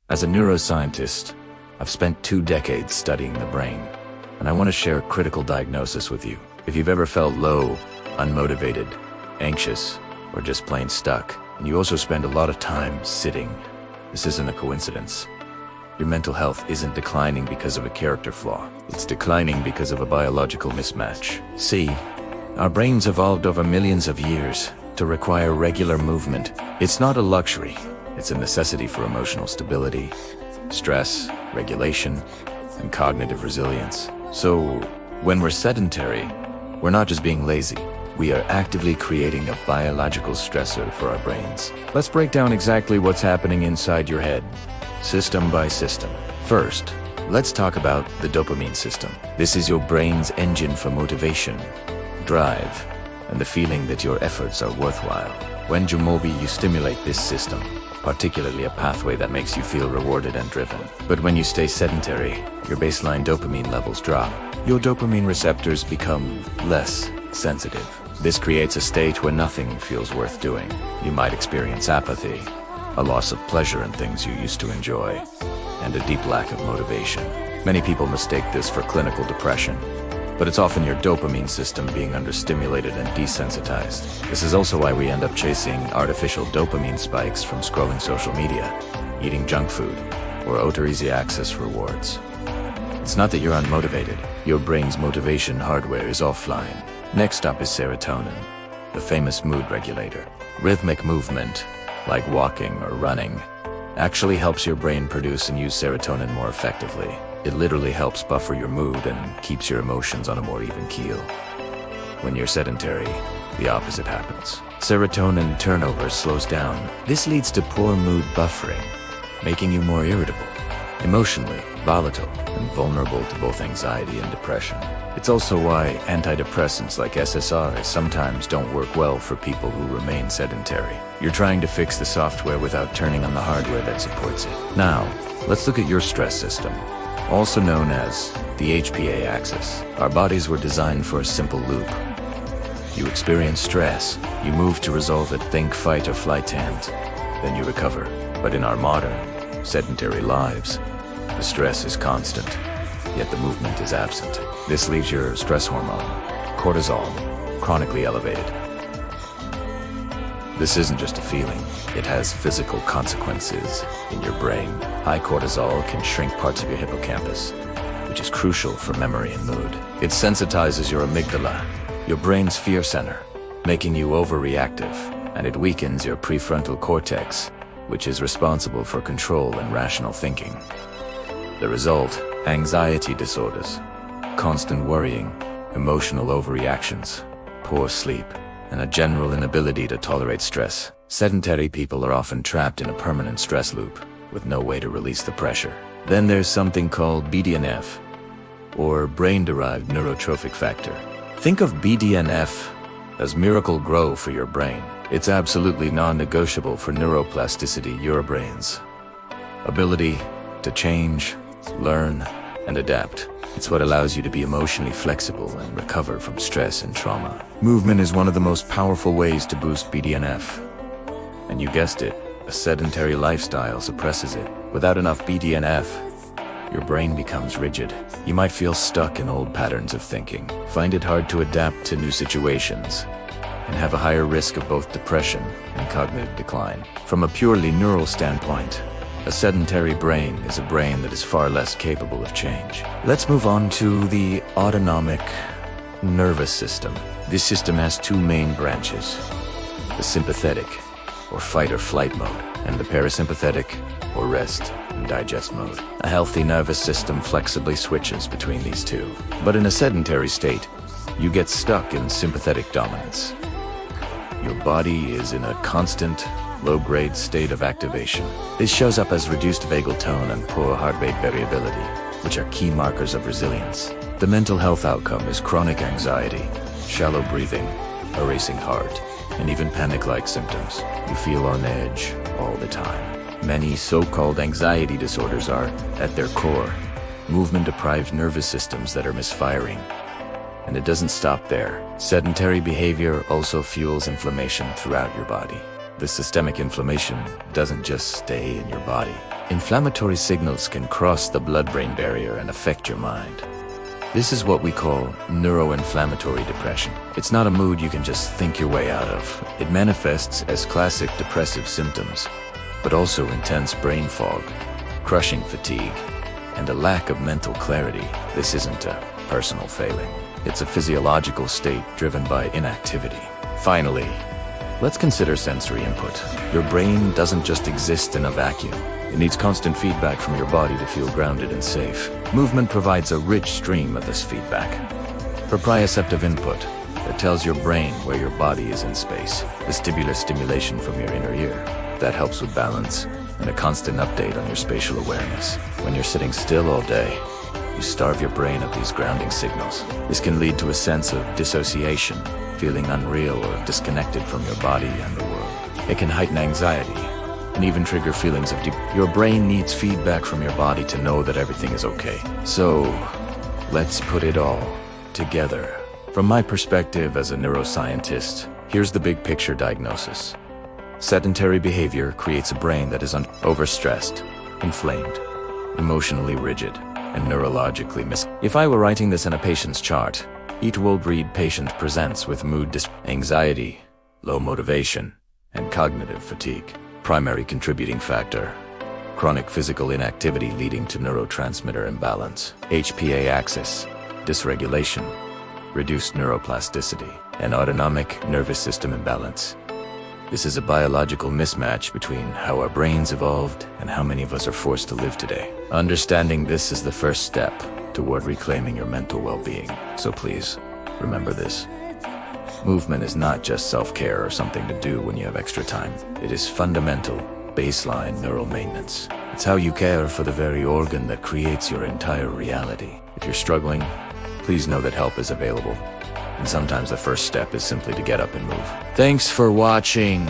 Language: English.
As a neuroscientist, I've spent 2 decades studying the brain, and I want to share a critical diagnosis with you. If you've ever felt low, unmotivated, anxious, or just plain stuck, and you also spend a lot of time sitting, this isn't a coincidence. Your mental health isn't declining because of a character flaw. It's declining because of a biological mismatch. See, our brains evolved over millions of years to require regular movement. It's not a luxury. It's a necessity for emotional stability, stress, regulation, and cognitive resilience. So, when we're sedentary, we're not just being lazy. We are actively creating a biological stressor for our brains. Let's break down exactly what's happening inside your head, system by system. First, let's talk about the dopamine system. This is your brain's engine for motivation, drive, and the feeling that your efforts are worthwhile. When you stimulate this system, particularly a pathway that makes you feel rewarded and driven. But when you stay sedentary, your baseline dopamine levels drop. Your dopamine receptors become less sensitive. This creates a state where nothing feels worth doing. You might experience apathy, a loss of pleasure in things you used to enjoy, and a deep lack of motivation. Many people mistake this for clinical depression, but it's often your dopamine system being understimulated and desensitized. This is also why we end up chasing artificial dopamine spikes from scrolling social media, eating junk food, or easy access rewards. It's not that you're unmotivated. Your brain's motivation hardware is offline. Next up is serotonin, the famous mood regulator. Rhythmic movement, like walking or running, actually helps your brain produce and use serotonin more effectively. It literally helps buffer your mood and keeps your emotions on a more even keel. When you're sedentary, the opposite happens. Serotonin turnover slows down. This leads to poor mood buffering, making you more irritable, emotionally volatile, and vulnerable to both anxiety and depression. It's also why antidepressants like SSRIs sometimes don't work well for people who remain sedentary. You're trying to fix the software without turning on the hardware that supports it. Now, let's look at your stress system, also known as the HPA axis. Our bodies were designed for a simple loop. You experience stress, you move to resolve it, think, fight, or flight, and then you recover. But in our modern, sedentary lives, the stress is constant, yet the movement is absent. This leaves your stress hormone, cortisol, chronically elevated. This isn't just a feeling, it has physical consequences in your brain. High cortisol can shrink parts of your hippocampus, which is crucial for memory and mood. It sensitizes your amygdala, your brain's fear center, making you overreactive, and it weakens your prefrontal cortex, which is responsible for control and rational thinking. The result, anxiety disorders, constant worrying, emotional overreactions, poor sleep, and a general inability to tolerate stress. Sedentary people are often trapped in a permanent stress loop, with no way to release the pressure. Then there's something called BDNF, or brain-derived neurotrophic factor. Think of BDNF as miracle grow for your brain. It's absolutely non-negotiable for neuroplasticity, your brain's ability to change, learn, and adapt. It's what allows you to be emotionally flexible and recover from stress and trauma. Movement is one of the most powerful ways to boost BDNF. And you guessed it, a sedentary lifestyle suppresses it. Without enough BDNF, your brain becomes rigid. You might feel stuck in old patterns of thinking, find it hard to adapt to new situations, and have a higher risk of both depression and cognitive decline. From a purely neural standpoint, a sedentary brain is a brain that is far less capable of change. Let's move on to the autonomic nervous system. This system has 2 main branches: the sympathetic, or fight or flight mode, and the parasympathetic, or rest and digest mode. A healthy nervous system flexibly switches between these two. But in a sedentary state, you get stuck in sympathetic dominance. Your body is in a constant, low-grade state of activation. This shows up as reduced vagal tone and poor heart rate variability, which are key markers of resilience. The mental health outcome is chronic anxiety, shallow breathing, a racing heart, and even panic-like symptoms. You feel on edge all the time. Many so-called anxiety disorders are, at their core, movement-deprived nervous systems that are misfiring. And it doesn't stop there. Sedentary behavior also fuels inflammation throughout your body. The systemic inflammation doesn't just stay in your body. Inflammatory signals can cross the blood-brain barrier and affect your mind. This is what we call neuroinflammatory depression. It's not a mood you can just think your way out of. It manifests as classic depressive symptoms, but also intense brain fog, crushing fatigue, and a lack of mental clarity. This isn't a personal failing. It's a physiological state driven by inactivity. Finally, let's consider sensory input. Your brain doesn't just exist in a vacuum. It needs constant feedback from your body to feel grounded and safe. Movement provides a rich stream of this feedback. Proprioceptive input that tells your brain where your body is in space. Vestibular stimulation from your inner ear that helps with balance, and a constant update on your spatial awareness. When you're sitting still all day, you starve your brain of these grounding signals. This can lead to a sense of dissociation, feeling unreal or disconnected from your body and the world. It can heighten anxiety and even trigger feelings of Your brain needs feedback from your body to know that everything is okay. So, let's put it all together. From my perspective as a neuroscientist, here's the big picture diagnosis. Sedentary behavior creates a brain that is overstressed, inflamed, emotionally rigid, and neurologically If I were writing this in a patient's chart, each will read patient presents with anxiety, low motivation, and cognitive fatigue. Primary contributing factor: chronic physical inactivity leading to neurotransmitter imbalance, HPA axis dysregulation, reduced neuroplasticity, and autonomic nervous system imbalance. This is a biological mismatch between how our brains evolved and how many of us are forced to live today. Understanding this is the first step toward reclaiming your mental well-being. So please, remember this. Movement is not just self-care or something to do when you have extra time. It is fundamental, baseline neural maintenance. It's how you care for the very organ that creates your entire reality. If you're struggling, please know that help is available. And sometimes the first step is simply to get up and move. Thanks for watching.